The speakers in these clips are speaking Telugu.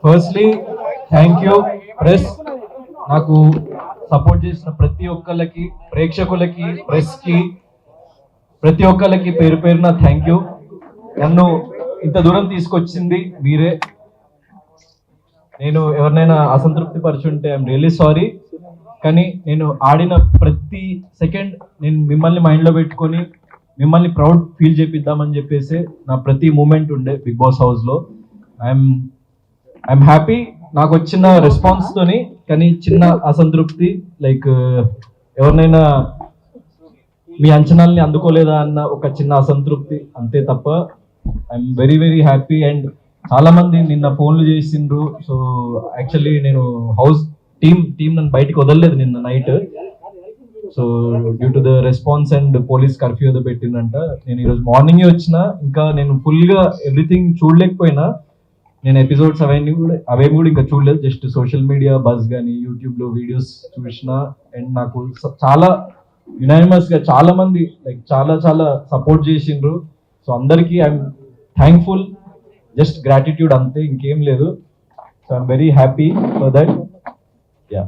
Firstly thank you press. నాకు సపోర్ట్ చేసిన ప్రతి ఒక్కళ్ళకి, ప్రేక్షకులకి, ప్రెస్కి, ప్రతి ఒక్కళ్ళకి పేరు పేరున థ్యాంక్ యూ. నన్ను ఇంత దూరం తీసుకొచ్చింది మీరే. నేను ఎవరినైనా అసంతృప్తి పరుచుంటే ఐఎమ్ రియల్లీ సారీ. కానీ నేను ఆడిన ప్రతి సెకండ్ నేను మిమ్మల్ని మైండ్లో పెట్టుకొని మిమ్మల్ని ప్రౌడ్ ఫీల్ చేపిద్దామని చెప్పేసి నా ప్రతి మూమెంట్ ఉండే బిగ్ బాస్ హౌస్లో. ఐఎమ్ హ్యాపీ నాకు వచ్చిన రెస్పాన్స్ తోని. కానీ చిన్న అసంతృప్తి, లైక్ ఎవరినైనా మీ అంచనాల్ని అందుకోలేదా అన్న ఒక చిన్న అసంతృప్తి, అంతే తప్ప I'm very very happy. And చాలా మంది నిన్న ఫోన్లు చేసిండ్రు. సో యాక్చువల్లీ నేను హౌస్ టీం నన్ను బయటకు వదలలేదు నిన్న night. So due to the response and police curfew ఏదో పెట్టిందంట. నేను ఈరోజు మార్నింగే వచ్చిన. ఇంకా నేను ఫుల్గా ఎవ్రీథింగ్ చూడలేకపోయినా. నేను ఎపిసోడ్స్ అవేమి కూడా ఇంకా చూడలేదు. జస్ట్ సోషల్ మీడియా బజ్ కానీ యూట్యూబ్లో వీడియోస్ చూసిన. అండ్ నాకు చాలా యునానిమస్గా చాలా మంది లైక్ చాలా చాలా సపోర్ట్ చేసిండ్రు. సో అందరికీ ఐఎమ్ థ్యాంక్ఫుల్. జస్ట్ గ్రాటిట్యూడ్, అంతే, ఇంకేం లేదు. So I'm very happy for that. Yeah.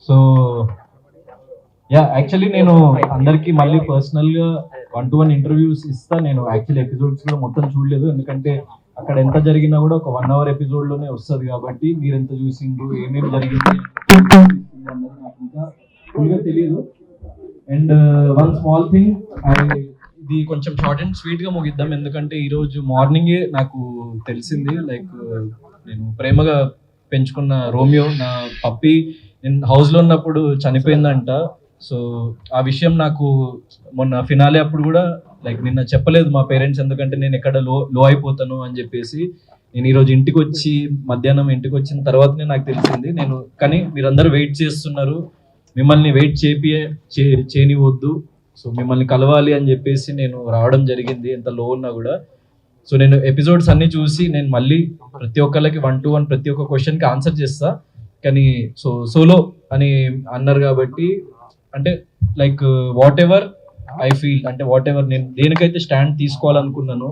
So actually నేను అందరికి మళ్ళీ పర్సనల్గా 1-to-1 ఇంటర్వ్యూస్ ఇస్తా. నేను యాక్చువల్లీ ఎపిసోడ్స్ కూడా మొత్తం చూడలేదు, ఎందుకంటే అక్కడ ఎంత జరిగినా కూడా ఒక 1 hour ఎపిసోడ్లోనే వస్తుంది కాబట్టి మీరు ఎంత చూసిండ్రు, ఏమేమి జరిగింది అన్నది నాకు ఇంకా ఫుల్గా తెలియదు. అండ్ వన్ స్మాల్ థింగ్, ఇది కొంచెం షార్ట్ అండ్ స్వీట్గా ముగిద్దాం, ఎందుకంటే ఈరోజు మార్నింగే నాకు తెలిసింది. లైక్ నేను ప్రేమగా పెంచుకున్న రోమియో, నా పప్పి, నేను హౌస్లో ఉన్నప్పుడు చనిపోయిందంట. సో ఆ విషయం నాకు మొన్న ఫినాలే అప్పుడు కూడా లైక్ నిన్న చెప్పలేదు మా పేరెంట్స్, ఎందుకంటే నేను ఎక్కడ లో అయిపోతాను అని చెప్పేసి. నేను ఈరోజు ఇంటికి వచ్చి మధ్యాహ్నం ఇంటికి వచ్చిన తర్వాతనే నాకు తెలిసింది. కానీ మీరందరూ వెయిట్ చేస్తున్నారు, మిమ్మల్ని వెయిట్ చేయనివద్దు. సో మిమ్మల్ని కలవాలి అని చెప్పేసి నేను రావడం జరిగింది, ఎంత లో ఉన్నా కూడా. సో నేను ఎపిసోడ్స్ అన్ని చూసి నేను మళ్ళీ ప్రతి ఒక్కళ్ళకి 1-to-1 ప్రతి ఒక్క క్వశ్చన్కి ఆన్సర్ చేస్తా. కానీ సోలో అని అన్నారు కాబట్టి, అంటే like what ever I feel, అంటే వాట్ ఎవర్ నేను దేనికైతే స్టాండ్ తీసుకోవాలనుకున్నానో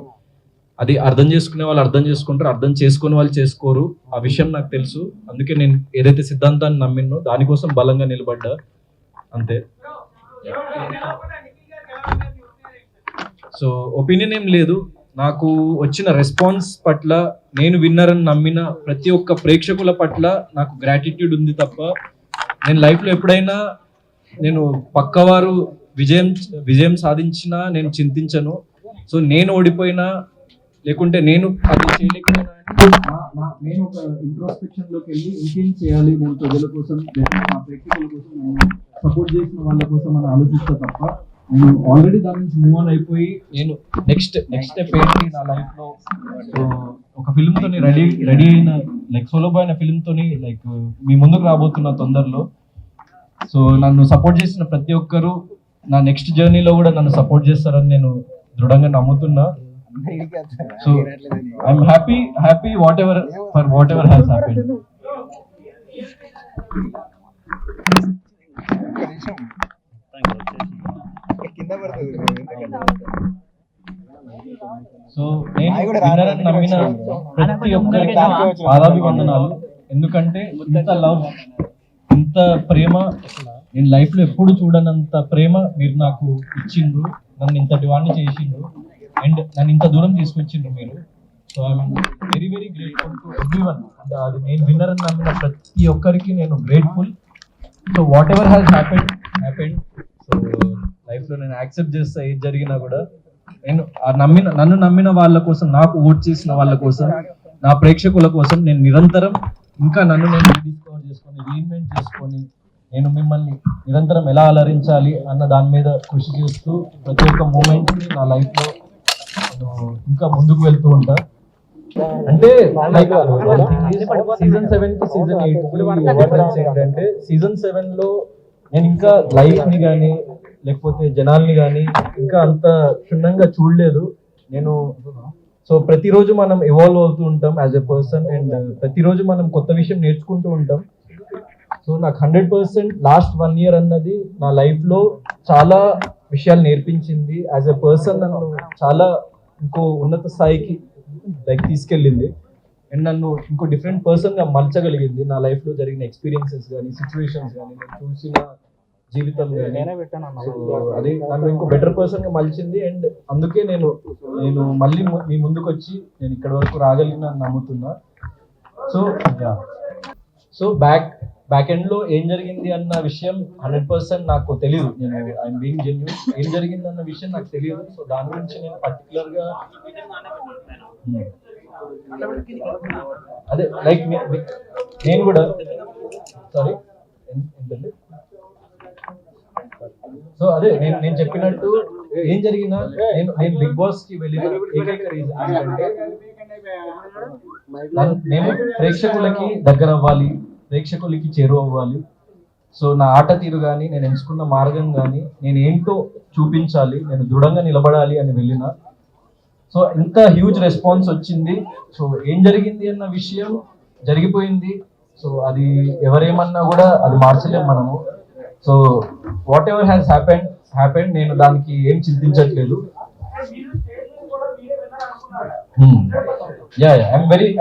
అది అర్థం చేసుకునే వాళ్ళు అర్థం చేసుకుంటారు, అర్థం చేసుకునే వాళ్ళు చేసుకోరు. ఆ విషయం నాకు తెలుసు. అందుకే నేను ఏదైతే సిద్ధాంతాన్ని నమ్మినో దానికోసం బలంగా నిలబడ్డా, అంతే. సో ఒపీనియన్ ఏం లేదు. నాకు వచ్చిన రెస్పాన్స్ పట్ల, నేను విన్నరని నమ్మిన ప్రతి ఒక్క ప్రేక్షకుల పట్ల నాకు గ్రాటిట్యూడ్ ఉంది తప్ప, నేను లైఫ్లో ఎప్పుడైనా నేను పక్కవారు విజయం సాధించినా నేను చింతించను. సో నేను ఓడిపోయినా, లేకుంటే నేను అది చేయలేకపోయినా, నేను ఒక ఇంట్రోస్పెక్షన్లోకి వెళ్ళి ఇంకేం చేయాలి నేను ప్రజల కోసం, నా ప్రేక్షకుల కోసం, నేను సపోర్ట్ చేసిన వాళ్ళ కోసం అని ఆలోచిస్తా తప్ప, నేను ఆల్రెడీ దాని నుంచి మూవ్ ఆన్ అయిపోయి నేను నెక్స్ట్ స్టెప్ ఏంటి నా లైఫ్లో. సో ఒక ఫిల్మ్తోని రెడీ అయిన, లైక్ సోలో బాయ్ అనే ఫిల్మ్తోని లైక్ మీ ముందుకు రాబోతున్న తొందరలో. సో నన్ను సపోర్ట్ చేసిన ప్రతి ఒక్కరు నా నెక్స్ట్ జర్నీలో కూడా నన్ను సపోర్ట్ చేస్తారని నేను దృఢంగా నమ్ముతున్నా. So I'm happy whatever has happened. So నేను విన్నరని నమ్మిన ప్రతి ఒక్కరికి పాదాభివందనాలు. ఎందుకంటే ఇంత లవ్, ఇంత ప్రేమ నేను లైఫ్లో ఎప్పుడు చూడనంత ప్రేమ మీరు నాకు ఇచ్చిండ్రు, నన్ను ఇంతటి వాడిని చేసిండ్రు, అండ్ నన్ను ఇంత దూరం తీసుకొచ్చిండ్రు మీరు. So I'm very very grateful to everyone. అంటే అది నేను విన్నర్ అని నమ్మిన ప్రతి ఒక్కరికి నేను grateful. So whatever has happened. So లైఫ్లో నేను యాక్సెప్ట్ చేస్తా ఏది జరిగినా కూడా. నేను నన్ను నమ్మిన వాళ్ళ కోసం, నాకు ఓట్ చేసిన వాళ్ళ కోసం, నా ప్రేక్షకుల కోసం నేను నిరంతరం ఇంకా నన్ను నేను రీడిస్కవర్ చేసుకొని, రీఇన్వెంట్ చేసుకొని, నేను మిమ్మల్ని నిరంతరం ఎలా అలరించాలి అన్న దాని మీద కృషి చేస్తూ ప్రతి ఒక్క మూమెంట్ని నా లైఫ్లో నేను ఇంకా ముందుకు వెళ్తూ ఉంటా. అంటే సీజన్ 7 కి సీజన్ 8 ఏంటంటే, సీజన్ 7లో నేను ఇంకా లైఫ్ని కానీ లేకపోతే జనాల్ని కానీ ఇంకా అంత క్షుణ్ణంగా చూడలేదు నేను. సో ప్రతిరోజు మనం ఎవాల్వ్ అవుతూ ఉంటాం యాజ్ ఎ పర్సన్, అండ్ ప్రతిరోజు మనం కొత్త విషయం నేర్చుకుంటూ ఉంటాం. సో నాకు 100% లాస్ట్ 1 year అన్నది నా లైఫ్లో చాలా విషయాలు నేర్పించింది. యాజ్ ఎ పర్సన్ నన్ను చాలా ఇంకో ఉన్నత స్థాయికి లైక్ తీసుకెళ్ళింది అండ్ నన్ను ఇంకో డిఫరెంట్ పర్సన్ గా మలచగలిగింది. నా లైఫ్ లో జరిగిన ఎక్స్పీరియన్సెస్ కానీ, సిచ్యువేషన్స్ కానీ, నేను చూసిన జీవితం కానీ, అది నన్ను ఇంకో బెటర్ పర్సన్ గా మలిచింది. అండ్ అందుకే నేను మళ్ళీ మీ ముందుకు వచ్చి నేను ఇక్కడ వరకు రాగలిగిన నమ్ముతున్నా. సో బ్యాక్ ఎండ్ లో ఏం జరిగింది అన్న విషయం 100% నాకు తెలియదు. నేను ఐఎమ్ బీయింగ్ జెన్యూన్, ఏం జరిగింది అన్న విషయం నాకు తెలియదు. సో దాని గురించి నేను పర్టికులర్ గా అదే లైక్ నేను కూడా సారీ ఏంటండి. సో అదే నేను చెప్పినట్టు ఏం జరిగినా నేను బిగ్ బాస్ కి వెళ్ళిన ఏకైక రీజన్ ఏంటంటే నేను ప్రేక్షకులకి దగ్గర అవ్వాలి, ప్రేక్షకులకి చేరువవ్వాలి. సో నా ఆట తీరు కానీ, నేను ఎంచుకున్న మార్గం కానీ, నేను ఏంటో చూపించాలి, నేను దృఢంగా నిలబడాలి అని వెళ్ళిన. సో ఇంత హ్యూజ్ రెస్పాన్స్ వచ్చింది. సో ఏం జరిగింది అన్న విషయం జరిగిపోయింది. సో అది ఎవరేమన్నా కూడా అది మార్చలేము మనము. So whatever has happened నేను దానికి ఏం చింతించట్లేదు.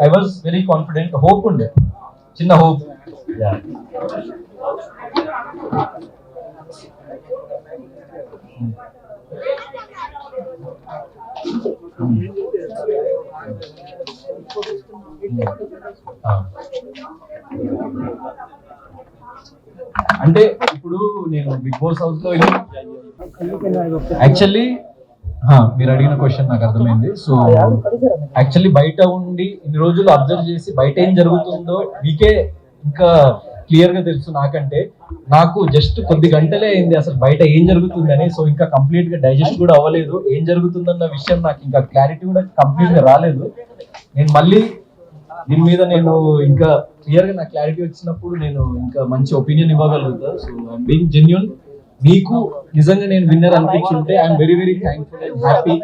I was very confident. Hope ఉండే, చిన్న హోప్. అంటే ఇప్పుడు నేను బిగ్ బాస్ హౌస్ లో యాక్చువల్లీ మీరు అడిగిన క్వశ్చన్ నాకు అర్థమైంది. సో యాక్చువల్లీ బయట ఉండి ఇన్ని రోజులు అబ్జర్వ్ చేసి బయట ఏం జరుగుతుందో మీకే ఇంకా క్లియర్ గా తెలుసు నాకంటే. నాకు జస్ట్ కొద్ది గంటలే అయింది అసలు బయట ఏం జరుగుతుందని. సో ఇంకా కంప్లీట్ గా డైజెస్ట్ కూడా అవ్వలేదు. ఏం జరుగుతుందన్న విషయం నాకు ఇంకా క్లారిటీ కూడా కంప్లీట్ గా రాలేదు. నేను మళ్ళీ దీని మీద నేను ఇంకా క్లియర్ గా నాకు క్లారిటీ వచ్చినప్పుడు నేను ఇంకా మంచి ఒపీనియన్ ఇవ్వగలుగుతా. So I'm being genuine. మీకు నిజంగా నేను విన్నర్ అనిపించుంటే I'm very very thankful and happy.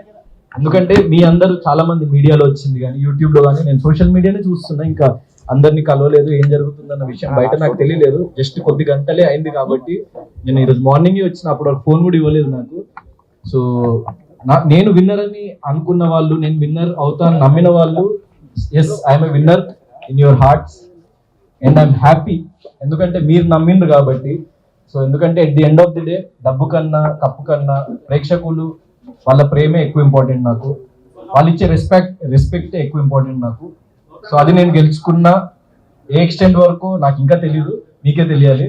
ఎందుకంటే మీ అందరూ చాలా మంది మీడియాలో వచ్చింది కానీ, యూట్యూబ్ లో కానీ, నేను సోషల్ మీడియానే చూస్తున్నా. ఇంకా అందరినీ కలవలేదు, ఏం జరుగుతుందన్న విషయం బయట నాకు తెలియలేదు. జస్ట్ కొద్ది గంటలే అయింది కాబట్టి నేను ఈరోజు మార్నింగ్ వచ్చిన, అప్పుడు ఫోన్ కూడా ఇవ్వలేదు నాకు. సో నేను విన్నర్ అని అనుకున్న వాళ్ళు, నేను విన్నర్ అవుతాను నమ్మిన వాళ్ళు, yes I'm a winner in your hearts and I'm happy. ఎందుకంటే మీరు నమ్మిండ్రు కాబట్టి. సో ఎందుకంటే at the end of the day డబ్బు కన్నా, కప్పు కన్నా ప్రేక్షకులు వాళ్ళ ప్రేమే ఎక్కువ ఇంపార్టెంట్ నాకు. వాళ్ళు ఇచ్చే రెస్పెక్ట్ ఎక్కువ ఇంపార్టెంట్ నాకు. సో అది నేను గెలుచుకున్నా. ఏ ఎక్స్టెంట్ వరకు నాకు ఇంకా తెలియదు, మీకే తెలియాలి.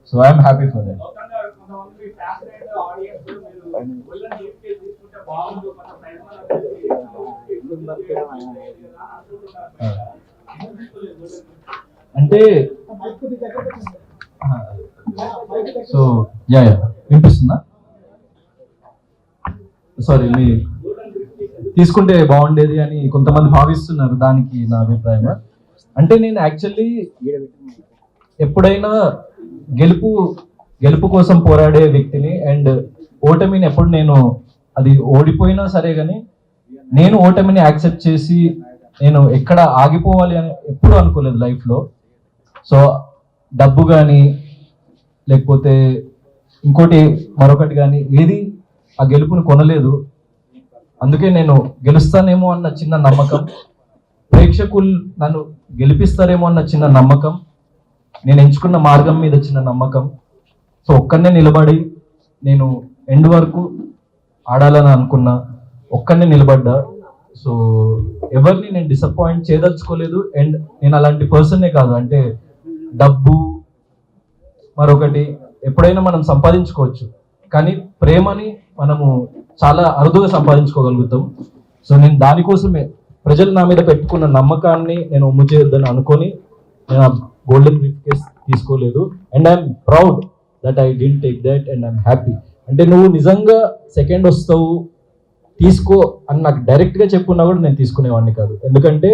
So I'm happy for that. అంటే సో వినిపిస్తుందా? సారీ, మీ తీసుకుంటే బాగుండేది అని కొంతమంది భావిస్తున్నారు. దానికి నా అభిప్రాయం అంటే నేను యాక్చువల్లీ ఎప్పుడైనా గెలుపు కోసం పోరాడే వ్యక్తిని. అండ్ ఓటమిని ఎప్పుడు నేను అది ఓడిపోయినా సరే కానీ నేను ఓటమిని యాక్సెప్ట్ చేసి నేను ఎక్కడ ఆగిపోవాలి అని ఎప్పుడు అనుకోలేదు లైఫ్లో. సో డబ్బు కానీ లేకపోతే ఇంకోటి మరొకటి కానీ ఏది ఆ గెలుపుని కొనలేదు. అందుకే నేను గెలుస్తానేమో అన్న చిన్న నమ్మకం, ప్రేక్షకులు నన్ను గెలిపిస్తారేమో అన్న చిన్న నమ్మకం, నేను ఎంచుకున్న మార్గం మీద చిన్న నమ్మకం. సో ఒక్కనే నిలబడి నేను ఎండ్ వరకు ఆడాలని అనుకున్నా, ఒక్కనే నిలబడ్డా. సో ఎవరిని నేను డిసప్పాయింట్ చేయదలుచుకోలేదు. అండ్ నేను అలాంటి పర్సనే కాదు. అంటే డబ్బు మరొకటి ఎప్పుడైనా మనం సంపాదించుకోవచ్చు, కానీ ప్రేమని మనము చాలా అరుదుగా సంపాదించుకోగలుగుతాం. సో నేను దానికోసమే ప్రజలు నా మీద పెట్టుకున్న నమ్మకాన్ని నేను ఒమ్ము చేయొద్దని అనుకొని నేను ఆ గోల్డెన్ బ్రీఫ్ కేస్ తీసుకోలేదు. And I'm proud that I didn't take that and I'm happy. అంటే నువ్వు నిజంగా సెకండ్ వస్తావు తీసుకో అని నాకు డైరెక్ట్గా చెప్పుకున్నా కూడా నేను తీసుకునేవాడిని కాదు. ఎందుకంటే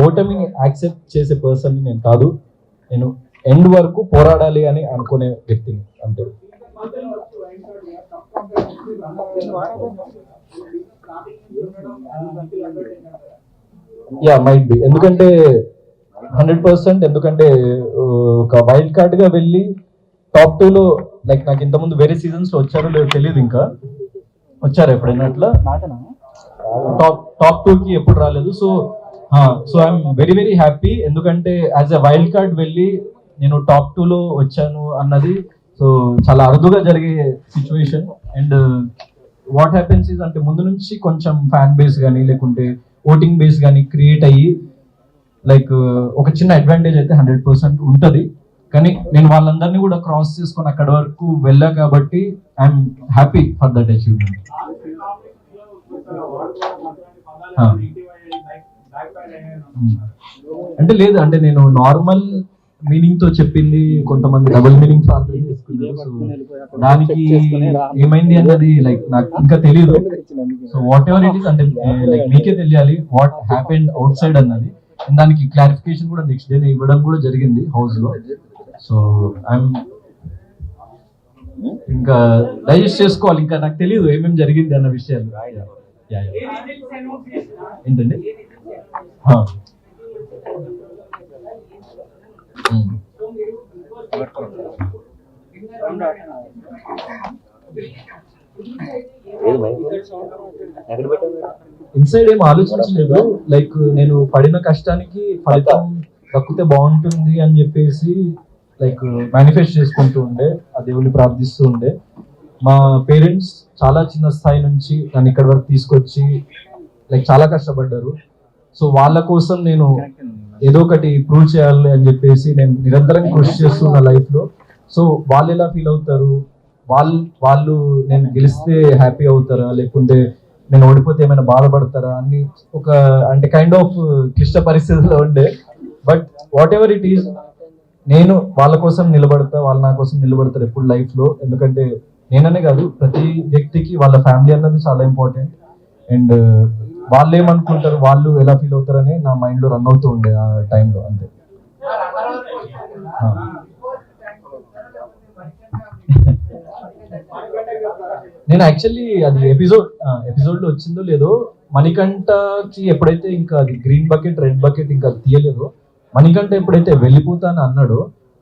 ఓటమిని యాక్సెప్ట్ చేసే పర్సన్ నేను కాదు. నేను ఎండ్ వరకు పోరాడాలి అని అనుకునే వ్యక్తిని అంతే. Might be. ఎందుకంటే 100%. ఎందుకంటే ఒక వైల్డ్ కార్డ్ గా వెళ్ళి టాప్ 2లో లైక్ నాకు ఇంతకుముందు వేరే సీజన్స్ లో వచ్చారో లేదో తెలియదు, ఇంకా వచ్చారు ఎప్పుడైనా అట్లా టాప్ 2 కి ఎప్పుడు రాలేదు. So I'm very very happy, ఎందుకంటే యాజ్ ఎ వైల్డ్ కార్డ్ వెళ్ళి నేను టాప్ 2 లో వచ్చాను అన్నది సో చాలా అరుదుగా జరిగే situation. And what happens is అంటే ముందు నుంచి కొంచెం ఫ్యాన్ బేస్ కానీ లేకుంటే ఓటింగ్ బేస్ కానీ క్రియేట్ అయ్యి లైక్ ఒక చిన్న అడ్వాంటేజ్ అయితే 100% ఉంటుంది. కానీ నేను వాళ్ళందరినీ కూడా క్రాస్ చేసుకొని అక్కడ వరకు వెళ్ళా కాబట్టి I'm happy for that achievement. అంటే లేదు, అంటే నేను నార్మల్ మీనింగ్ తో చెప్పింది, కొంతమంది డబుల్ మీనింగ్ అర్థం చేసుకున్నారు. సో దానికి ఏమైంది అన్నది లైక్ నాకు ఇంకా తెలియదు. So what ever it is అంటే లైక్ మీకే తెలియాలి వాట్ హ్యాపెండ్ అవుట్ సైడ్ అన్నది. దానికి క్లారిఫికేషన్ కూడా నెక్స్ట్ డే ఇవ్వడం కూడా జరిగింది హౌస్ లో. సో ఐఎమ్ ఇంకా డైజెస్ట్ చేసుకోవాలి, ఇంకా నాకు తెలియదు ఏమేమి జరిగింది అన్న విషయాలు. ఏంటండి ఇన్సైడ్ ఏం ఆలోచించలేదు. లైక్ నేను పడిన కష్టానికి ఫలితం దక్కితే బాగుంటుంది అని చెప్పేసి లైక్ మేనిఫెస్ట్ చేసుకుంటూ ఉండే, ఆ దేవుని ప్రార్థిస్తూ ఉండే. మా పేరెంట్స్ చాలా చిన్న స్థాయి నుంచి నన్ను ఇక్కడి వరకు తీసుకొచ్చి లైక్ చాలా కష్టపడ్డారు. సో వాళ్ళ కోసం నేను ఏదో ఒకటి ప్రూవ్ చేయాలి అని చెప్పేసి నేను నిరంతరం కృషి చేస్తున్న లైఫ్ లో. సో వాళ్ళు ఎలా ఫీల్ అవుతారు, వాళ్ళు నేను గెలిస్తే హ్యాపీ అవుతారా లేకుంటే నేను ఓడిపోతే ఏమైనా బాధపడతారా అని ఒక అంటే కైండ్ ఆఫ్ క్లిష్ట పరిస్థితుల్లో ఉండే. But what ever it is నేను వాళ్ళ కోసం నిలబడతా, వాళ్ళు నా కోసం నిలబడతారు ఎప్పుడు లైఫ్ లో. ఎందుకంటే నేననే కాదు, ప్రతి వ్యక్తికి వాళ్ళ ఫ్యామిలీ అన్నది చాలా ఇంపార్టెంట్. అండ్ వాళ్ళు ఏమనుకుంటారు, వాళ్ళు ఎలా ఫీల్ అవుతారని నా మైండ్ లో రన్ అవుతూ ఉండే ఆ టైంలో. అంతే. నేను యాక్చువల్లీ అది ఎపిసోడ్ లో వచ్చిందో లేదో, మణికంఠకి ఎప్పుడైతే ఇంకా అది గ్రీన్ బకెట్ రెడ్ బకెట్ ఇంకా తీయలేదో, మణికంఠ ఎప్పుడైతే వెళ్ళిపోతాను అన్నాడో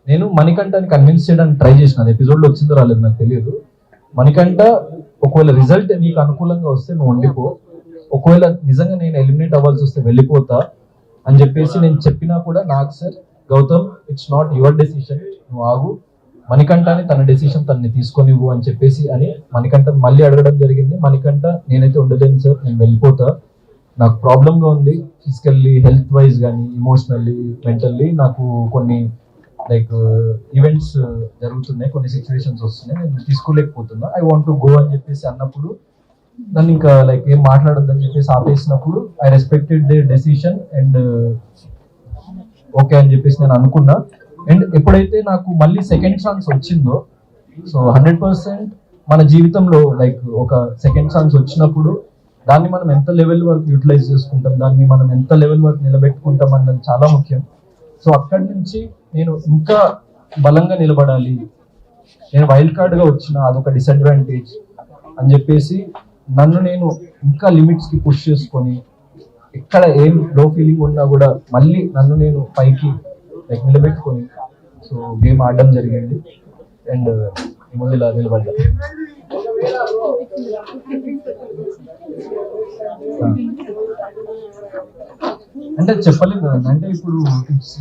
నేను మణికంఠని కన్విన్స్ చేయడానికి ట్రై చేసిన. అది ఎపిసోడ్ లో వచ్చిందో రాలేదు నాకు తెలియదు. మణికంఠ ఒకవేళ రిజల్ట్ నీకు అనుకూలంగా వస్తే నువ్వు ఉండిపో, ఒకవేళ నిజంగా నేను ఎలిమినేట్ అవ్వాల్సి వస్తే వెళ్ళిపోతా అని చెప్పేసి నేను చెప్పినా కూడా, నాకు sir Gautam it's not your decision, నువ్వు ఆగు, మణికంఠని తన డెసిషన్ తనని తీసుకొనివ్వు అని చెప్పేసి అని మణికంఠ మళ్ళీ అడగడం జరిగింది. మణికంఠ నేనైతే ఉండలేను సార్, నేను వెళ్ళిపోతా, నాకు ప్రాబ్లంగా ఉంది ఫిజికల్లీ, హెల్త్ వైజ్ కానీ ఇమోషనల్లీ మెంటల్లీ నాకు కొన్ని లైక్ ఈవెంట్స్ జరుగుతున్నాయి, కొన్ని సిచ్యువేషన్స్ వస్తున్నాయి, నేను తీసుకోలేకపోతున్నా, ఐ వాంట్ టు గో అని చెప్పేసి అన్నప్పుడు నన్ను ఇంకా లైక్ ఏం మాట్లాడొద్దని చెప్పేసి ఆపేసినప్పుడు I respected the decision and okay అని చెప్పేసి నేను అనుకున్నా. అండ్ ఎప్పుడైతే నాకు మళ్ళీ సెకండ్ ఛాన్స్ వచ్చిందో, సో 100% మన జీవితంలో లైక్ ఒక సెకండ్ ఛాన్స్ వచ్చినప్పుడు దాన్ని మనం ఎంత లెవెల్ వరకు యూటిలైజ్ చేసుకుంటాం, దాన్ని మనం ఎంత లెవెల్ వరకు నిలబెట్టుకుంటాం అన్నది చాలా ముఖ్యం. సో అక్కడి నుంచి నేను ఇంకా బలంగా నిలబడాలి, నేను వైల్డ్ కార్డ్గా వచ్చిన అదొక డిసడ్వాంటేజ్ అని చెప్పేసి నన్ను నేను ఇంకా లిమిట్స్కి పుష్ చేసుకొని, ఎక్కడ ఏం లో ఫీలింగ్ ఉన్నా కూడా మళ్ళీ నన్ను నేను పైకి లైక్ నిలబెట్టుకొని సో గేమ్ ఆడడం జరిగింది. అండ్ ముందు ఇలా నిలబడ్డా. అంటే చెప్పలేదు కదండి, అంటే ఇప్పుడు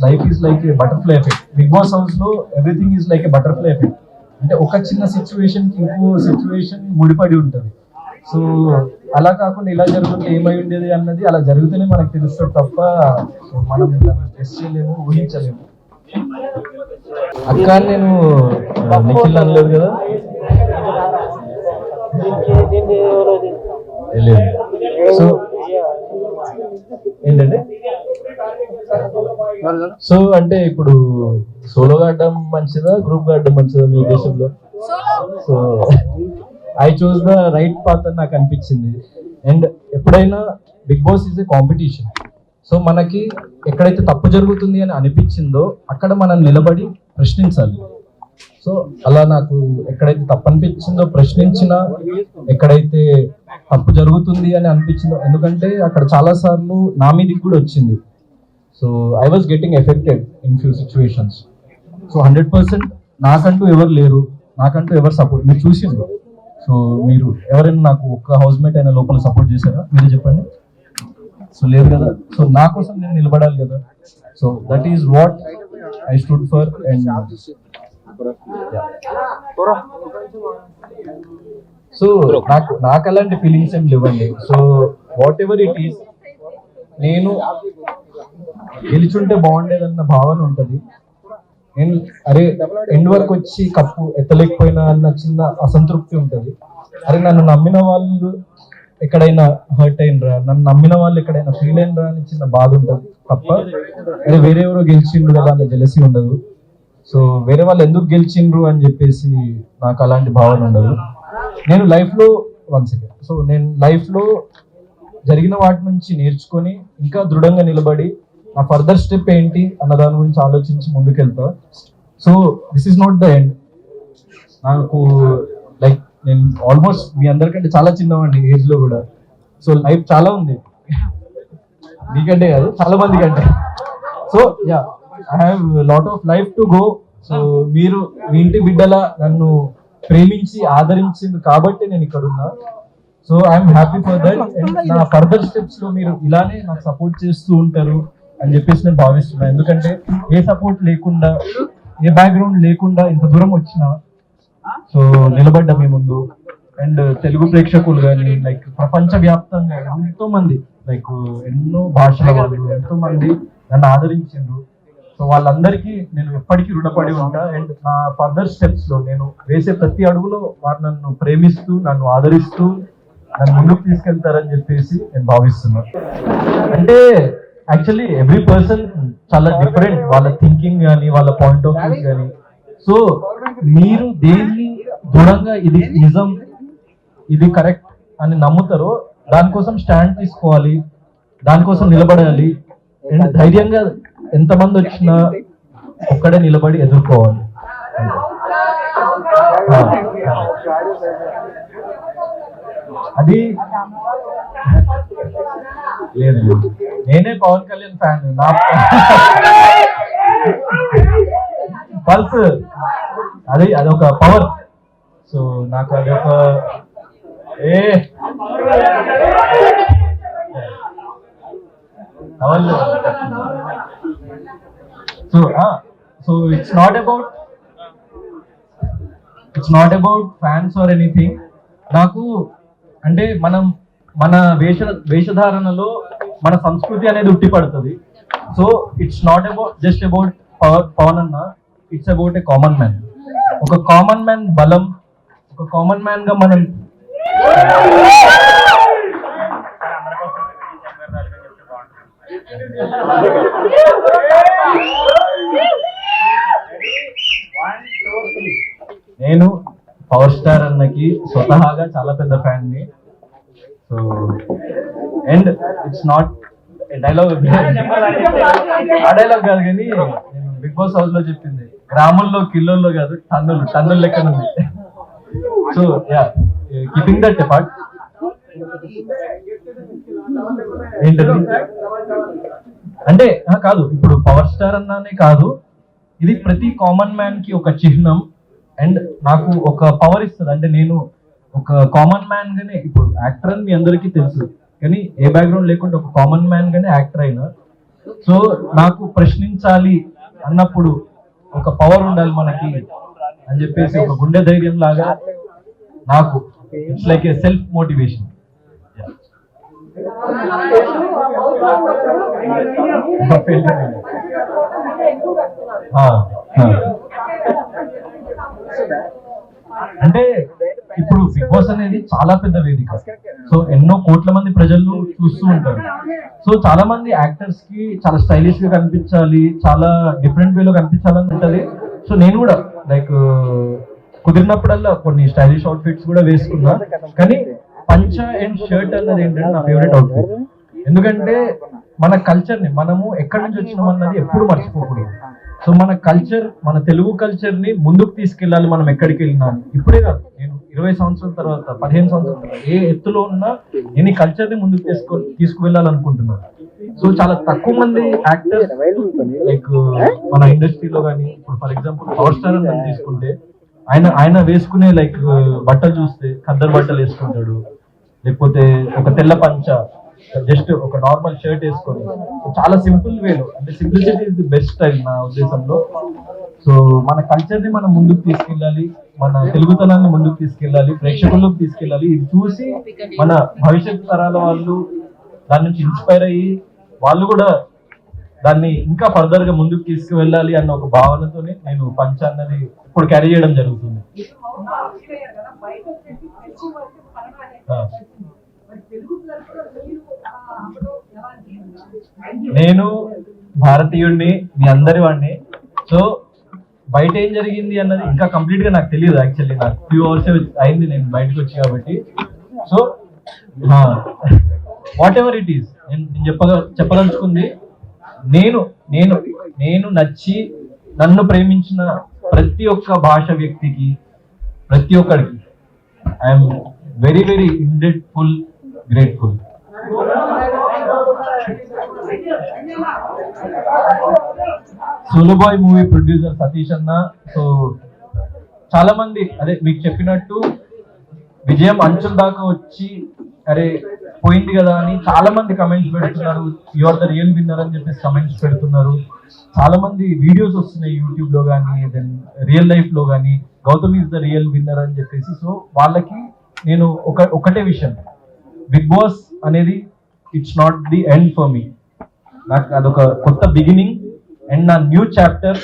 life is like a butterfly effect. Bigg Boss house లో everything is like a butterfly effect. అంటే ఒక చిన్న సిచ్యువేషన్ కి ఇంకో సిచ్యువేషన్ ముడిపడి ఉంటుంది. సో అలా కాకుండా ఇలా జరుగుతుంటే ఏమై ఉండేది అన్నది అలా జరిగితేనే మనకు తెలుస్తుంది తప్ప మనం టెస్ట్ చేయలేము, ఊహించలేము. అక్క నేను నిఖిల్ అనలేదు కదా, సో ఏంటంటే సో అంటే ఇప్పుడు సోలోగా ఆడడం మంచిదా గ్రూప్ గా ఆడడం మంచిదా మీ ఉద్దేశంలో? So I choose the right path అని నాకు అనిపించింది. అండ్ ఎప్పుడైనా Bigg Boss is a competition. So మనకి ఎక్కడైతే తప్పు జరుగుతుంది అని అనిపించిందో అక్కడ మనం నిలబడి ప్రశ్నించాలి. సో అలా నాకు ఎక్కడైతే తప్పు అనిపించిందో ప్రశ్నించినా, ఎక్కడైతే తప్పు జరుగుతుంది అని అనిపించిందో, ఎందుకంటే అక్కడ చాలా సార్లు నా మీదకి కూడా వచ్చింది. So I was getting affected in few situations. So 100% నాకంటూ ఎవరు లేరు, నాకంటూ ఎవరు సపోర్ట్ మీరు చూసిండ్రు. సో మీరు ఎవరైనా నాకు ఒక్క హౌస్ మేట్ అయినా లోపల సపోర్ట్ చేశారా మీరే చెప్పండి. సో లేదు కదా. సో నా కోసం నేను నిలబడాలి కదా. So that is what I stood for. And so నాకు అలాంటి ఫీలింగ్స్ ఏం లేవండి. So what ever it is, నేను గెలిచుంటే బాగుండేదన్న భావన ఉంటుంది. నేను అరే ఎండ్ వరకు వచ్చి కప్పు ఎత్తలేకపోయినా అన్న చిన్న అసంతృప్తి ఉంటుంది. అరే నన్ను నమ్మిన వాళ్ళు ఎక్కడైనా హర్ట్ అయినరా, నన్ను నమ్మిన వాళ్ళు ఎక్కడైనా ఫీల్ అయినరా అని చిన్న బాధ ఉంటుంది తప్ప అరే వేరే ఎవరో గెలిచిండ్రు కదా అన్న జెలసీ ఉండదు. సో వేరే వాళ్ళు ఎందుకు గెలిచిండ్రు అని చెప్పేసి నాకు అలాంటి భావన ఉండదు. నేను లైఫ్లో నేను లైఫ్లో జరిగిన వాటి నుంచి నేర్చుకొని ఇంకా దృఢంగా నిలబడి నా ఫర్దర్ స్టెప్ ఏంటి అన్న దాని గురించి ఆలోచించి ముందుకెళ్తా. So this is not the end. నాకు లైక్ నేను ఆల్మోస్ట్ మీ అందరికంటే చాలా చిన్నవాడిని ఏజ్ లో కూడా. సో లైఫ్ చాలా ఉంది మీకంటే కాదు, చాలా మంది కంటే. So yeah, I have lot of life to go. So మీరు మీ ఇంటి బిడ్డలా నన్ను ప్రేమించి ఆదరించింది కాబట్టి నేను ఇక్కడ ఉన్నా. So I'm happy for that. And నా ఫర్దర్ స్టెప్స్ లో మీరు ఇలానే నాకు సపోర్ట్ చేస్తూ ఉంటారు అని చెప్పేసి నేను భావిస్తున్నాను. ఎందుకంటే ఏ సపోర్ట్ లేకుండా, ఏ బ్యాక్గ్రౌండ్ లేకుండా ఇంత దూరం వచ్చినా సో నిలబడ్డా మీ ముందు. అండ్ తెలుగు ప్రేక్షకులు కానీ లైక్ ప్రపంచ వ్యాప్తంగా ఎంతో మంది లైక్ ఎన్నో భాషల వాళ్ళు ఎంతో మంది నన్ను ఆదరించారు. సో వాళ్ళందరికీ నేను ఎప్పటికీ రుణపడి ఉంటా. అండ్ నా ఫర్దర్ స్టెప్స్ లో నేను వేసే ప్రతి అడుగులో వారు నన్ను ప్రేమిస్తూ, నన్ను ఆదరిస్తూ, నన్ను ముందుకు తీసుకెళ్తారని చెప్పేసి నేను భావిస్తున్నాను. అంటే యాక్చువల్లీ ఎవ్రీ పర్సన్ చాలా డిఫరెంట్, వాళ్ళ థింకింగ్ కానీ వాళ్ళ పాయింట్ ఆఫ్ వ్యూ కానీ. సో మీరు దేన్ని దృఢంగా ఇది నిజం, ఇది కరెక్ట్ అని నమ్ముతారో దానికోసం స్టాండ్ తీసుకోవాలి, దానికోసం నిలబడాలి. అండ్ ధైర్యంగా ఎంతమంది వచ్చినా ఒక్కడే నిలబడి ఎదుర్కోవాలి. అది లేదు, నేనే పవన్ కళ్యాణ్ ఫ్యాన్. నా పల్స్ అదొక పవర్. సో నాకు అదొక so it's not about fans or anything. నాకు అంటే మన వేషధారణలో మన సంస్కృతి అనేది ఉట్టిపడుతుంది. So it's not just about Pawan అన్న, it's about a common man. ఒక కామన్ మ్యాన్ బలం, ఒక కామన్ మ్యాన్ గా మనం నేను పవర్ స్టార్ అన్నకి స్వతహాగా చాలా పెద్ద ఫ్యాన్ ని. So and it's not dialogue, ఆ డైలాగ్ కాదు కానీ నేను బిగ్ బాస్ హౌస్ లో చెప్పింది, గ్రాముల్లో కిలోల్లో కాదు టన్నుల లెక్కన ఉంది. So yeah, keeping that part. ఏంటది అంటే కాదు, ఇప్పుడు పవర్ స్టార్ అన్నానే కాదు, ఇది ప్రతి కామన్ మ్యాన్ కి ఒక చిహ్నం. అండ్ నాకు ఒక పవర్ ఇస్తుంది. అంటే నేను ఒక కామన్ మ్యాన్ గానే, ఇప్పుడు యాక్టర్ అని మీ అందరికీ తెలుసు కానీ ఏ బ్యాక్గ్రౌండ్ లేకుండా ఒక కామన్ మ్యాన్ గానే యాక్టర్ అయినా. సో నాకు ప్రశ్నించాలి అన్నప్పుడు ఒక పవర్ ఉండాలి మనకి అని చెప్పేసి ఒక గుండె ధైర్యం లాగా నాకు it's like a self motivation. అంటే ఇప్పుడు బిగ్ బాస్ అనేది చాలా పెద్ద వేదిక. సో ఎన్నో కోట్ల మంది ప్రజలు చూస్తూ ఉంటారు. సో చాలా మంది యాక్టర్స్ కి చాలా స్టైలిష్ గా కనిపించాలి, చాలా డిఫరెంట్ వేలో కనిపించాలని ఉంటది. సో నేను కూడా లైక్ కుదిరినప్పుడల్లా కొన్ని స్టైలిష్ అవుట్ఫిట్స్ కూడా వేసుకున్నా. కానీ పంచ అండ్ షర్ట్ అన్నది ఏంటంటే నా ఫేవరెట్ అవుట్ఫిట్. ఎందుకంటే మన కల్చర్ ని మనము ఎక్కడి నుంచి వచ్చినాం అన్నది ఎప్పుడు మర్చిపోకూడదు. సో మన కల్చర్, మన తెలుగు కల్చర్ ని ముందుకు తీసుకెళ్ళాలి. మనం ఎక్కడికి వెళ్ళినా ఇప్పుడే కాదు, నేను 20 సంవత్సరాల తర్వాత, 15 సంవత్సరాల తర్వాత ఏ ఎత్తులో ఉన్నా నేను ఈ కల్చర్ ని ముందుకు తీసుకువెళ్ళాలనుకుంటున్నాను. సో చాలా తక్కువ మంది యాక్టర్స్ లైక్ మన ఇండస్ట్రీలో కానీ, ఇప్పుడు ఫర్ ఎగ్జాంపుల్ పవర్ స్టార్ అని తీసుకుంటే ఆయన వేసుకునే లైక్ బట్టలు చూస్తే ఖద్దరు బట్టలు వేసుకుంటాడు, లేకపోతే ఒక తెల్ల పంచ, జస్ట్ ఒక నార్మల్ షర్ట్ వేసుకొని చాలా సింపుల్ వేలో, అంటే simplicity is the best style నా ఉద్దేశంలో. సో మన కల్చర్ ని మనం ముందుకు తీసుకెళ్ళాలి, మన తెలుగుతనాన్ని ముందుకు తీసుకెళ్ళాలి, ప్రేక్షకుల్లోకి తీసుకెళ్ళాలి. ఇది చూసి మన భవిష్యత్ తరాల వాళ్ళు దాని నుంచి ఇన్స్పైర్ అయ్యి వాళ్ళు కూడా దాన్ని ఇంకా ఫర్దర్ గా ముందుకు తీసుకువెళ్ళాలి అన్న ఒక భావనతోనే నేను పంచ అన్నది ఇప్పుడు క్యారీ చేయడం జరుగుతుంది. నేను భారతీయుడిని, మీ అందరి వాడిని. సో బయట ఏం జరిగింది అన్నది ఇంకా కంప్లీట్ గా నాకు తెలియదు. యాక్చువల్లీ నాకు ఫ్యూ అవర్స్ అయింది నేను బయటకు వచ్చి కాబట్టి. So what ever it is, నేను చెప్పదలుచుకుంది, నేను నేను నేను నచ్చి నన్ను ప్రేమించిన ప్రతి ఒక్క భాష వ్యక్తికి, ప్రతి ఒక్కరికి I'm very very indebtful, grateful. Solo Boy movie producer Satish అన్న. సో చాలా మంది అదే మీకు చెప్పినట్టు విజయం అంచుల దాకా వచ్చి అరే పోయింది కదా అని చాలా మంది కమెంట్స్ పెడుతున్నారు. You are the real winner అని చెప్పేసి కమెంట్స్ పెడుతున్నారు. చాలా మంది వీడియోస్ వస్తున్నాయి యూట్యూబ్ లో కానీ, దెన్ రియల్ లైఫ్ లో కానీ, Gautam is the real winner అని చెప్పేసి. సో వాళ్ళకి నేను ఒకటే విషయం, బిగ్ బాస్ అనేది it's not the end for me. నాకు అదొక కొత్త బిగినింగ్ అండ్ నా న్యూ చాప్టర్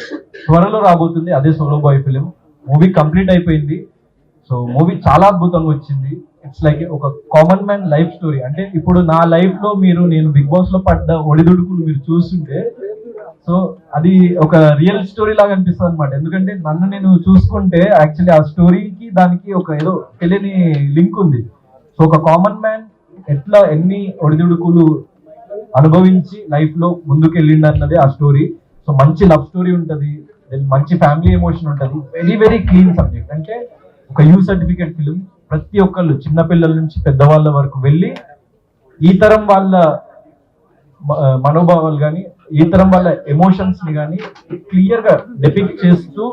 త్వరలో రాబోతుంది. అదే Solo Boy film. Movie complete అయిపోయింది. సో మూవీ చాలా అద్భుతంగా వచ్చింది. ఇట్స్ లైక్ ఒక కామన్ మ్యాన్ లైఫ్ స్టోరీ. అంటే ఇప్పుడు నా లైఫ్ లో నేను బిగ్ బాస్ లో పడ్డ ఒడిదుడుకులు మీరు చూస్తుంటే, సో అది ఒక రియల్ స్టోరీ లాగా అనిపిస్తుంది అనమాట. ఎందుకంటే నన్ను నేను చూసుకుంటే యాక్చువల్లీ ఆ స్టోరీకి దానికి ఒక ఏదో తెలియని లింక్ ఉంది. సో ఒక కామన్ మ్యాన్ ఎట్లా ఎన్ని ఒడిదుడుకులు అనుభవించి లైఫ్ లో ముందుకు వెళ్ళిండు అన్నది ఆ స్టోరీ. సో మంచి లవ్ స్టోరీ ఉంటది, మంచి ఫ్యామిలీ ఎమోషన్ ఉంటది. Very very clean subject. అంటే ఒక యూ సర్టిఫికేట్ ఫిలిం. ప్రతి ఒక్కళ్ళు చిన్నపిల్లల నుంచి పెద్దవాళ్ళ వరకు వెళ్ళి ఈ తరం వాళ్ళ మనోభావాలు కానీ, ఈ తరం వాళ్ళ ఎమోషన్స్ ని కానీ క్లియర్ గా డెపిక్ట్ చేస్తూ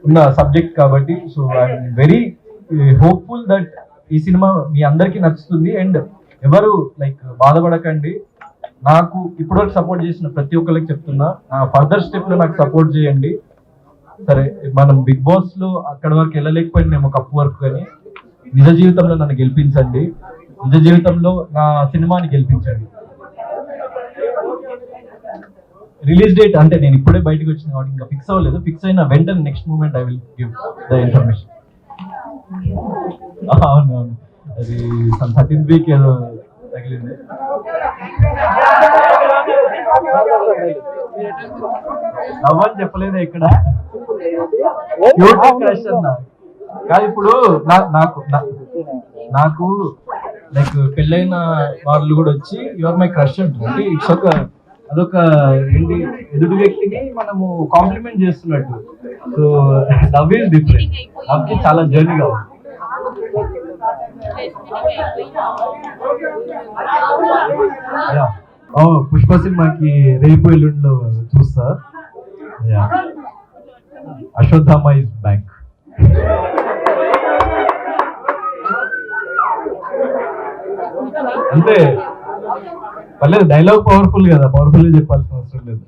ఉన్న సబ్జెక్ట్ కాబట్టి. So I'm very hopeful that ఈ సినిమా మీ అందరికీ నచ్చుతుంది. అండ్ ఎవరు లైక్ బాధపడకండి. నాకు ఇప్పటివరకు సపోర్ట్ చేసిన ప్రతి ఒక్కరికి చెప్తున్నా, ఫర్దర్ స్టెప్ లో నాకు సపోర్ట్ చేయండి. సరే మనం బిగ్ బాస్ లో అక్కడ వరకు వెళ్ళలేకపోయినాము కప్పు వరకు, కానీ నిజ జీవితంలో నన్ను గెలిపించండి. నిజ జీవితంలో నా సినిమాని గెలిపించండి. రిలీజ్ డేట్ అంటే నేను ఇప్పుడే బయటకు వచ్చిన కాబట్టి ఇంకా ఫిక్స్ అవ్వలేదు. ఫిక్స్ అయిన వెంటనే next moment I will give the information. అవును అవును, అది 13th వీక్ ఏదో తగిలింది. నవ్వని చెప్పలేదు ఇక్కడ. క్రష్ అన్న కాదు. ఇప్పుడు నాకు లైక్ పెళ్ళైన వాళ్ళు కూడా వచ్చి యువర్ మై క్రష్ అంటారు. ఇట్స్ ఒక అదొక ఏంటి, ఎదుటి వ్యక్తిని మనము కాంప్లిమెంట్ చేస్తున్నట్టు. So love is different. Love కి చాలా జర్నీ కావాలి. పుష్ప సినిమాకి రేపు ఎల్లుండిలో చూస్తా. Ashwatthama is back. అంటే పర్లేదు, డైలాగ్ పవర్ఫుల్ కదా, పవర్ఫుల్ గా చెప్పాల్సిన అవసరం లేదు.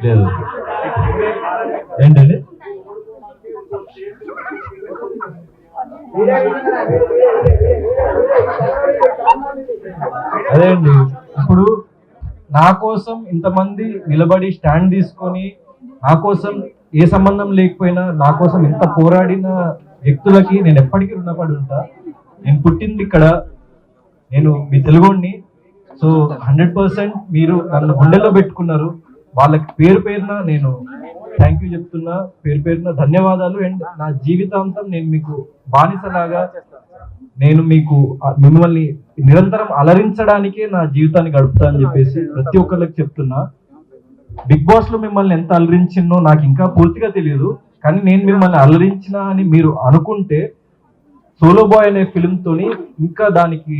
లేదు ఏంటండి, అదే అండి. ఇప్పుడు నా కోసం ఇంతమంది నిలబడి స్టాండ్ తీసుకొని, నా కోసం ఏ సంబంధం లేకపోయినా నా కోసం ఇంత పోరాడిన వ్యక్తులకి నేను ఎప్పటికీ రుణపడి ఉంటా. నేను పుట్టింది ఇక్కడ, నేను మీ తెలుగుని. సో 100% మీరు నన్ను గుండెల్లో పెట్టుకున్నారు. వాళ్ళకి పేరు పేరున నేను థ్యాంక్ యూ చెప్తున్నా, పేరు పేరున ధన్యవాదాలు. అండ్ నా జీవితాంతం నేను మీకు బానిసలాగా, నేను మిమ్మల్ని నిరంతరం అలరించడానికే నా జీవితాన్ని గడుపుతా అని చెప్పేసి ప్రతి ఒక్కరికి చెప్తున్నా. బిగ్ బాస్ లో మిమ్మల్ని ఎంత అలరించినో నాకు ఇంకా పూర్తిగా తెలియదు, కానీ నేను మిమ్మల్ని అలరించినా అని మీరు అనుకుంటే సోలో బాయ్ అనే ఫిలిం తోని ఇంకా దానికి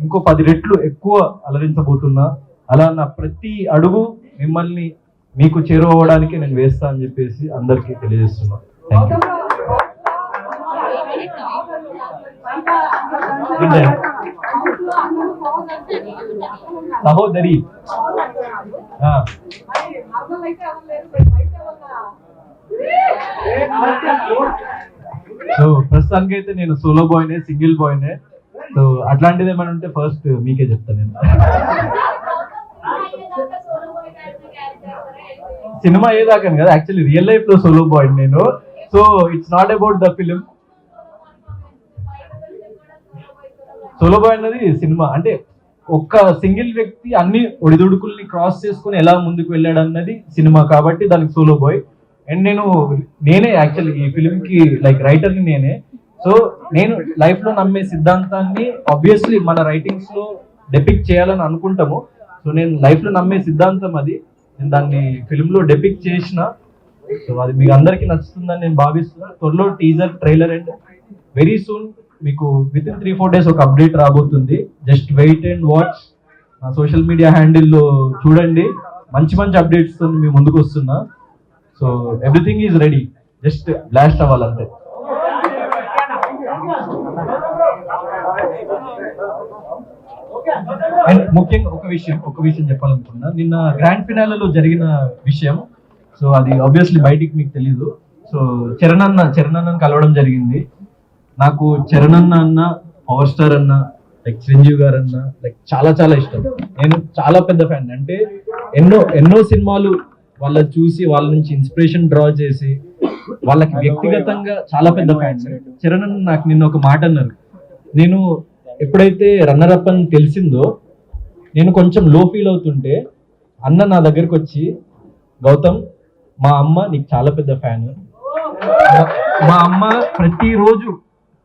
ఇంకో 10 రెట్లు ఎక్కువ అలరించబోతున్నా. అలా నా ప్రతి అడుగు మిమ్మల్ని మీకు చేరువవడానికి నేను వేస్తా అని చెప్పేసి అందరికీ తెలియజేస్తున్నాను. Thank you. సహోదరి సో ప్రస్తుతానికి అయితే నేను సోలో బాయ్నే, సింగిల్ బాయ్నే. సో అట్లాంటిది ఏమైనా ఉంటే ఫస్ట్ మీకే చెప్తాను నేను. సినిమా ఏదాకాను కదా, యాక్చువల్లీ రియల్ లైఫ్ లో సోలో బాయ్ నేను. So it's not about the film. Solo Boy అన్నది సినిమా అంటే ఒక్క సింగిల్ వ్యక్తి అన్ని ఒడిదుడుకుల్ని క్రాస్ చేసుకుని ఎలా ముందుకు వెళ్ళాడు అన్నది సినిమా, కాబట్టి దానికి సోలో బాయ్. అండ్ నేనే యాక్చువల్లీ ఈ ఫిలిం కి లైక్ రైటర్ని నేనే. సో నేను లైఫ్ లో నమ్మే సిద్ధాంతాన్ని ఆబ్వియస్లీ మన రైటింగ్స్ లో డెపిక్ట్ చేయాలని అనుకుంటాము. సో నేను లైఫ్ లో నమ్మే సిద్ధాంతం అది, నేను దాన్ని ఫిలిం లో డెపిక్ట్ చేసిన. సో అది మీకు అందరికీ నచ్చుతుందని నేను భావిస్తున్నాను. త్వరలో teaser, trailer and very soon మీకు విత్ ఇన్ 3-4 days ఒక అప్డేట్ రాబోతుంది. Just wait and watch. నా సోషల్ మీడియా హ్యాండిల్లో చూడండి, మంచి మంచి అప్డేట్స్ తో మీ ముందుకు వస్తున్నా. So everything is ready, just blast అవ్వాలంతే. అండ్ ముఖ్యంగా ఒక విషయం చెప్పాలనుకున్నా. నిన్న గ్రాండ్ ఫినాలేలో జరిగిన విషయం, సో అది ఆబ్వియస్లీ బయటికి మీకు తెలీదు. సో చరణ్ అన్నని కలవడం జరిగింది. నాకు చరణ్ అన్న, పవర్ స్టార్ అన్న, లైక్ చిరంజీవి గారు అన్న లైక్ చాలా చాలా ఇష్టం. నేను చాలా పెద్ద ఫ్యాన్. అంటే ఎన్నో సినిమాలు వాళ్ళ చూసి వాళ్ళ నుంచి ఇన్స్పిరేషన్ డ్రా చేసి వాళ్ళకి వ్యక్తిగతంగా చాలా పెద్ద ఫ్యాన్. చరణ్ అన్న నాకు నిన్న ఒక మాట అన్నారు. నేను ఎప్పుడైతే రన్నర్ అప్ అని తెలిసిందో నేను కొంచెం లో ఫీల్ అవుతుంటే అన్న నా దగ్గరకు వచ్చి, గౌతమ్ మా అమ్మ నీకు చాలా పెద్ద ఫ్యాన్, మా అమ్మ ప్రతిరోజు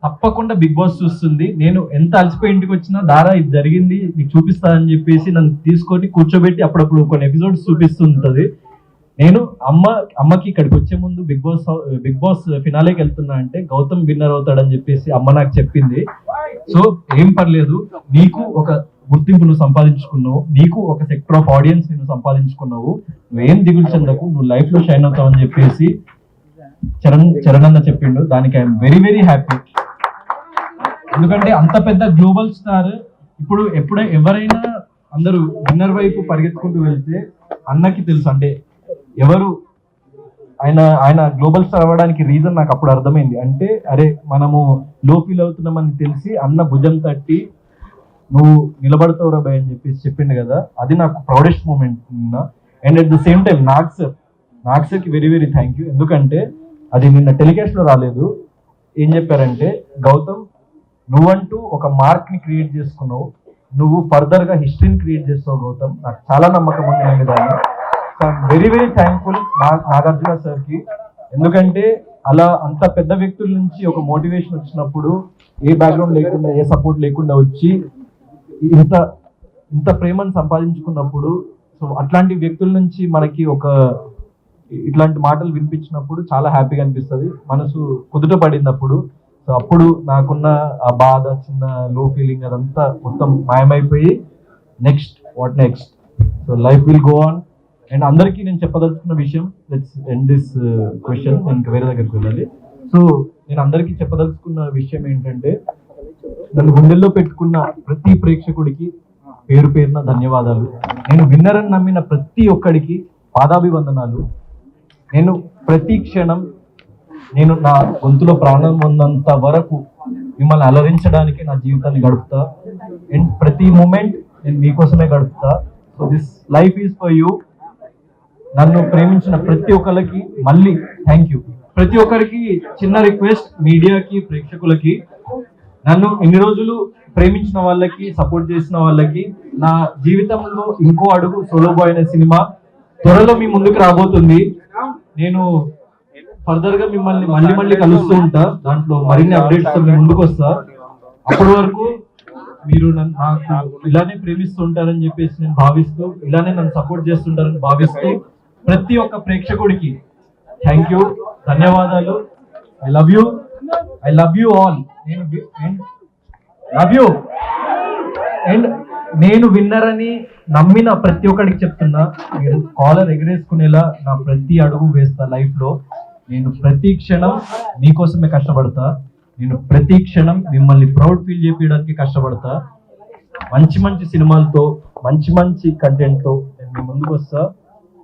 తప్పకుండా బిగ్ బాస్ చూస్తుంది, నేను ఎంత అలసిపోయి ఇంటికి వచ్చినా దారా ఇది జరిగింది నీకు చూపిస్తా అని చెప్పేసి నన్ను తీసుకొని కూర్చోబెట్టి అప్పుడప్పుడు కొన్ని ఎపిసోడ్స్ చూపిస్తుంటది. నేను అమ్మకి ఇక్కడికి వచ్చే ముందు బిగ్ బాస్ ఫినాలేకి వెళ్తున్నా అంటే గౌతమ్ విన్నర్ అవుతాడని చెప్పేసి అమ్మ నాకు చెప్పింది. సో ఏం పర్లేదు, నీకు ఒక గుర్తింపు నువ్వు సంపాదించుకున్నావు, నీకు ఒక సెక్టర్ ఆఫ్ ఆడియన్స్ నేను సంపాదించుకున్నావు, నువ్వేం దిగులు చెందకు, నువ్వు లైఫ్ లో షైన్ అవుతావు అని చెప్పేసి చరణ్ అన్న చెప్పిండు. దానికి ఐఎమ్ వెరీ వెరీ హ్యాపీ. ఎందుకంటే అంత పెద్ద గ్లోబల్ స్టార్ ఇప్పుడు ఎవరైనా అందరూ విన్నర్ వైపు పరిగెత్తుకుంటూ వెళ్తే అన్నకి తెలుసు అంటే ఎవరు ఆయన గ్లోబల్ స్టార్ అవ్వడానికి రీజన్ నాకు అప్పుడు అర్థమైంది. అంటే అరే మనము లో ఫీల్ అవుతున్నామని తెలిసి అన్న భుజం తట్టి నువ్వు నిలబడతావు రా భయ్ అని చెప్పేసి చెప్పిండు కదా, అది నాకు ప్రౌడెస్ట్ మూమెంట్ నిన్న. And at the same time Nag సార్కి వెరీ వెరీ థ్యాంక్ యూ. ఎందుకంటే అది నిన్న టెలికాస్ట్ లో రాలేదు. ఏం చెప్పారంటే, గౌతమ్ నువ్వంటూ ఒక మార్క్ ని క్రియేట్ చేసుకున్నావు, నువ్వు ఫర్దర్ గా హిస్టరీని క్రియేట్ చేస్తావు గౌతమ్, నాకు చాలా నమ్మకం ఉంది నా మీద. So I'm very very thankful Nagarjuna సార్కి. ఎందుకంటే అలా అంత పెద్ద వ్యక్తుల నుంచి ఒక మోటివేషన్ వచ్చినప్పుడు ఏ బ్యాక్గ్రౌండ్ లేకుండా ఏ సపోర్ట్ లేకుండా వచ్చి ఇంత ప్రేమను సంపాదించుకున్నప్పుడు, సో అట్లాంటి వ్యక్తుల నుంచి మనకి ఇట్లాంటి మాటలు వినిపించినప్పుడు చాలా హ్యాపీగా అనిపిస్తుంది, మనసు కుదుట పడినప్పుడు. సో అప్పుడు నాకున్న ఆ బాధ, చిన్న లో ఫీలింగ్ అదంతా మొత్తం మాయమైపోయి what next so life will go on. And అందరికీ నేను చెప్పదలుచుకున్న విషయం, లెట్స్ ఎండ్ దిస్ క్వశ్చన్, నేను ఇంకా వేరే దగ్గరికి వెళ్ళాలి. సో నేను అందరికీ చెప్పదలుచుకున్న విషయం ఏంటంటే, నన్ను గుండెల్లో పెట్టుకున్న ప్రతి ప్రేక్షకుడికి పేరు పేరున ధన్యవాదాలు. నేను విన్నర్ అని నమ్మిన ప్రతి ఒక్కడికి పాదాభివందనాలు. నేను ప్రతి క్షణం నేను నా గొంతులో ప్రాణం ఉన్నంత వరకు మిమ్మల్ని అలరించడానికి నా జీవితాన్ని గడుపుతా. అండ్ ప్రతి మూమెంట్ నేను మీకోసమే గడుపుతా. So this life is for you. నన్ను ప్రేమించిన ప్రతి ఒక్కరికి మళ్ళీ థ్యాంక్ యూ. ప్రతి ఒక్కరికి చిన్న రిక్వెస్ట్, మీడియాకి, ప్రేక్షకులకి, నన్ను ఇన్ని రోజులు ప్రేమించిన వాళ్ళకి, సపోర్ట్ చేసిన వాళ్ళకి, నా జీవితంలో ఇంకో అడుగు సోలో బాయ్ అనే సినిమా త్వరలో మీ ముందుకు రాబోతుంది. నేను ఫర్దర్ గా మిమ్మల్ని మళ్ళీ కలుస్తూ ఉంటా, దాంట్లో మరిన్ని అప్డేట్స్ మీ ముందుకు వస్తా. అప్పటి వరకు మీరు నాకు ఇలానే ప్రేమిస్తూ ఉంటారని చెప్పేసి నేను భావిస్తూ, ఇలానే నన్ను సపోర్ట్ చేస్తుంటారని భావిస్తూ, ప్రతి ఒక్క ప్రేక్షకుడికి థ్యాంక్ యూ, ధన్యవాదాలు. I love you all. నేను లవ్ యూ. అండ్ నేను విన్నర్ అని నమ్మిన ప్రతి ఒక్కడికి చెప్తున్నా, మీరు కాలర్ ఎగరేసుకునేలా నా ప్రతి అడుగు వేస్తా లైఫ్ లో. నేను ప్రతి క్షణం మీకోసమే కష్టపడతా. నేను ప్రతి క్షణం మిమ్మల్ని ప్రౌడ్ ఫీల్ చేపించడానికి కష్టపడతా. మంచి మంచి సినిమాలతో, మంచి మంచి కంటెంట్ తో నేను మీ ముందుకు వస్తా.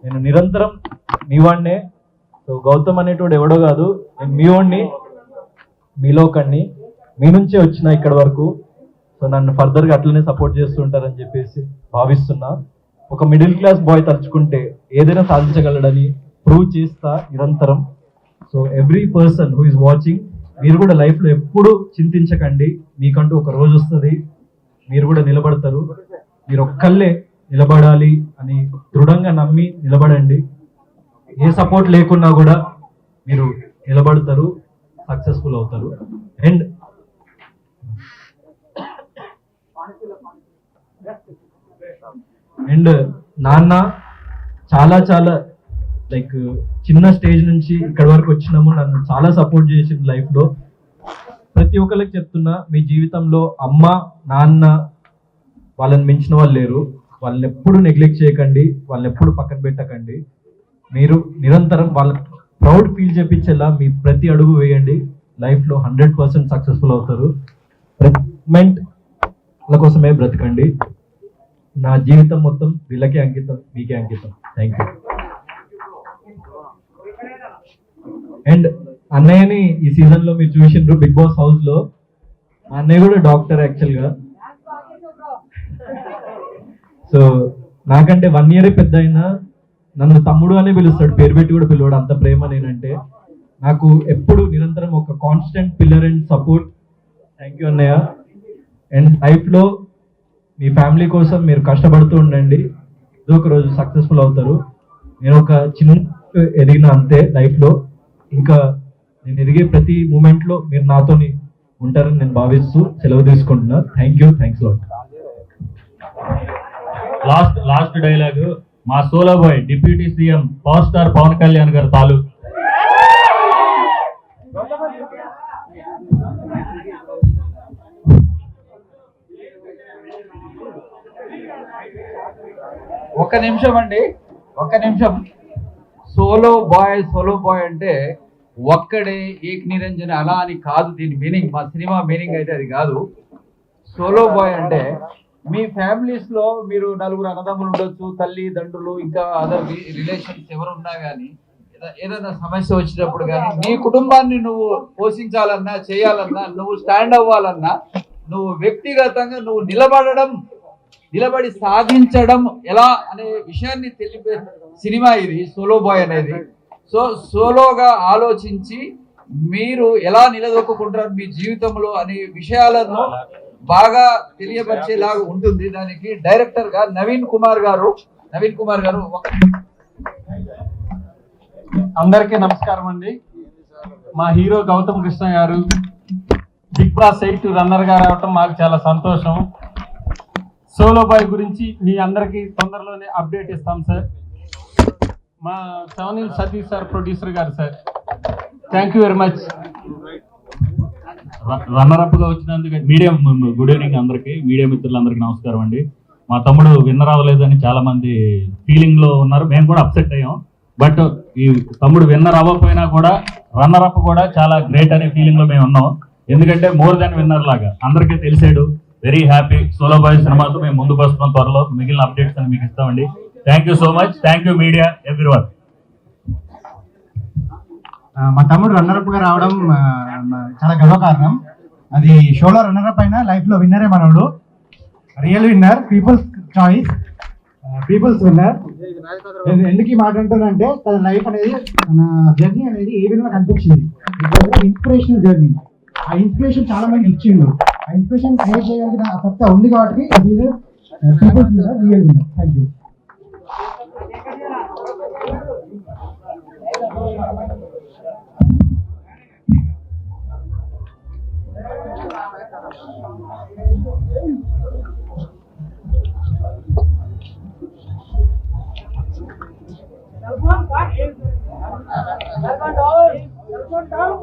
నేను నిరంతరం మీ వాడినే. సో గౌతమ్ అనేటోడు ఎవడో కాదు, నేను మీ వాడిని, మీలో ఒకడిని. మీ నుంచే వచ్చిన ఇక్కడ వరకు. సో నన్ను ఫర్దర్గా అట్లనే సపోర్ట్ చేస్తుంటారని చెప్పేసి భావిస్తున్నా. ఒక మిడిల్ క్లాస్ బాయ్ తలుచుకుంటే ఏదైనా సాధించగలడని ప్రూవ్ చేస్తా నిరంతరం. So every person who is watching, మీరు కూడా లైఫ్లో ఎప్పుడు చింతించకండి. మీకంటూ ఒక రోజు వస్తుంది, మీరు కూడా నిలబడతారు. మీరు ఒక్కళ్ళే నిలబడాలి అని దృఢంగా నమ్మి నిలబడండి. ఏ సపోర్ట్ లేకున్నా కూడా మీరు నిలబడతారు, సక్సెస్ఫుల్ అవుతారు. అండ్ నాన్న చాలా చాలా లైక్ చిన్న స్టేజ్ నుంచి ఇక్కడ వరకు వచ్చినాము. నన్ను చాలా సపోర్ట్ చేసింది లైఫ్ లో. ప్రతి ఒక్కరికి చెప్తున్నా, మీ జీవితంలో అమ్మ నాన్న వాళ్ళని మించిన వాళ్ళు లేరు. వాళ్ళని ఎప్పుడు నెగ్లెక్ట్ చేయకండి, వాళ్ళని ఎప్పుడు పక్కన పెట్టకండి. మీరు నిరంతరం వాళ్ళ ప్రౌడ్ ఫీల్ చేపించేలా మీ ప్రతి అడుగు వేయండి. లైఫ్లో 100% సక్సెస్ఫుల్ అవుతారు. మూమెంట్ వాళ్ళ కోసమే బ్రతకండి. నా జీవితం మొత్తం వీళ్ళకే అంకితం, మీకే అంకితం. Thank you. అండ్ అన్నయ్యని ఈ సీజన్ లో మీరు చూసిండ్రు బిగ్ బాస్ హౌస్ లో. మా అన్నయ్య కూడా డాక్టర్ యాక్చువల్ గా. సో నాకంటే 1 year పెద్ద అయినా నన్ను తమ్ముడు అనే పిలుస్తాడు, పేరు పెట్టి కూడా పిలవాడు. అంత ప్రేమ నేనంటే. నాకు ఎప్పుడు నిరంతరం ఒక constant pillar and support. Thank you అన్నయ్య. అండ్ లైఫ్లో మీ ఫ్యామిలీ కోసం మీరు కష్టపడుతూ ఉండండి, ఏదో ఒక రోజు సక్సెస్ఫుల్ అవుతారు. నేను ఒక చిన్న ఎదిగిన అంతే లైఫ్లో. ఇంకా నేను ఎదిగే ప్రతి మూమెంట్లో మీరు నాతోని ఉంటారని నేను భావిస్తూ సెలవు తీసుకుంటున్నా. Thank you, thanks lot. Last dialogue మా Solo Boy deputy CM power star Pawan Kalyan గారు తాలూ. ఒక్క నిమిషం. సోలో బాయ్ అంటే ఒక్కడే ఏక్ నిరంజన్ అలా అని కాదు దీని మీనింగ్. మా సినిమా మీనింగ్ అయితే అది కాదు. సోలో బాయ్ అంటే మీ ఫ్యామిలీస్ లో మీరు 4 అన్నదమ్ములు ఉండొచ్చు, తల్లి తండ్రులు, ఇంకా అదర్ రిలేషన్స్ ఎవరు ఉన్నా కానీ ఏదైనా సమస్య వచ్చినప్పుడు కానీ నీ కుటుంబాన్ని నువ్వు పోషించాలన్నా, చేయాలన్నా, నువ్వు స్టాండ్ అవ్వాలన్నా, నువ్వు వ్యక్తిగతంగా నువ్వు నిలబడి సాధించడం ఎలా అనే విషయాన్ని తెలిపే సినిమా ఇది సోలో బాయ్ అనేది. సో సోలోగా ఆలోచించి మీరు ఎలా నిలదొక్కుంటారు మీ జీవితంలో అనే విషయాలను బాగా తెలియపరిచేలాగా ఉంటుంది. దానికి డైరెక్టర్ గా నవీన్ కుమార్ గారు అందరికీ నమస్కారం అండి. మా హీరో గౌతమ్ కృష్ణ గారు బిగ్ బాస్ 8 రన్నర్ గా రావటం మాకు చాలా సంతోషం. సోలో బాయ్ గురించి మీ అందరికీ తొందరలోనే అప్డేట్ ఇస్తాం సార్. మా చవనీల్ సతీష్ సార్ ప్రొడ్యూసర్ గారు sir, thank you very much. Runner up గా వచ్చినందుకు మీడియా గుడ్ ఈవినింగ్ అందరికి, మీడియా మిత్రులందరికీ నమస్కారం అండి. మా తమ్ముడు విన్నర్ అవ్వలేదని చాలా మంది ఫీలింగ్ లో ఉన్నారు, మేము కూడా అప్సెట్ అయ్యాం. బట్ ఈ తమ్ముడు విన్నర్ అవ్వకపోయినా కూడా రన్నర్ అప్ కూడా చాలా గ్రేట్ అనే ఫీలింగ్ లో మేము ఉన్నాం. ఎందుకంటే మోర్ దాన్ విన్నర్ లాగా అందరికీ తెలిసాడు. Very happy. సోలో బాయ్ సినిమాతో మేము ముందుకు వస్తున్నాం. త్వరలో మిగిలిన అప్డేట్స్ అని మీకు ఇస్తామండి. Thank you so much. Thank you media everyone. మా తమ్ముడు రన్నరప్ గా రావడం చాలా గర్వకారణం. అది షోలో రన్నరప్ అయినా లైఫ్ లో విన్నరే మనోడు. Real winner, people's choice, people's winner. ఎందుకు ఈ మాట అంటానంటే తన లైఫ్ అనేది, తన జర్నీ అనేది ఏ విధంగా కనిపించింది. Inspirational journey. ఆ ఇన్స్పిరేషన్ చాలా మంది ఇచ్చిండు. ఆ ఇన్స్పిరేషన్ క్రియేట్ చేయడానికి ఆ సత్తా ఉంది కాబట్టి people's winner, real winner. Thank you. Down.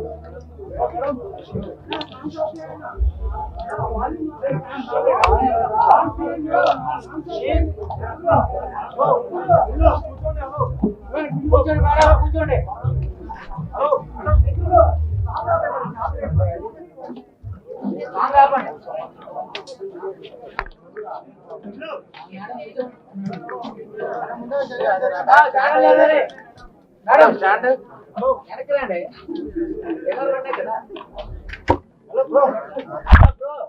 Madam stand వెనక్కి రండి. ఎవరు ఉన్నాయి కదా. Hello bro. బ్రో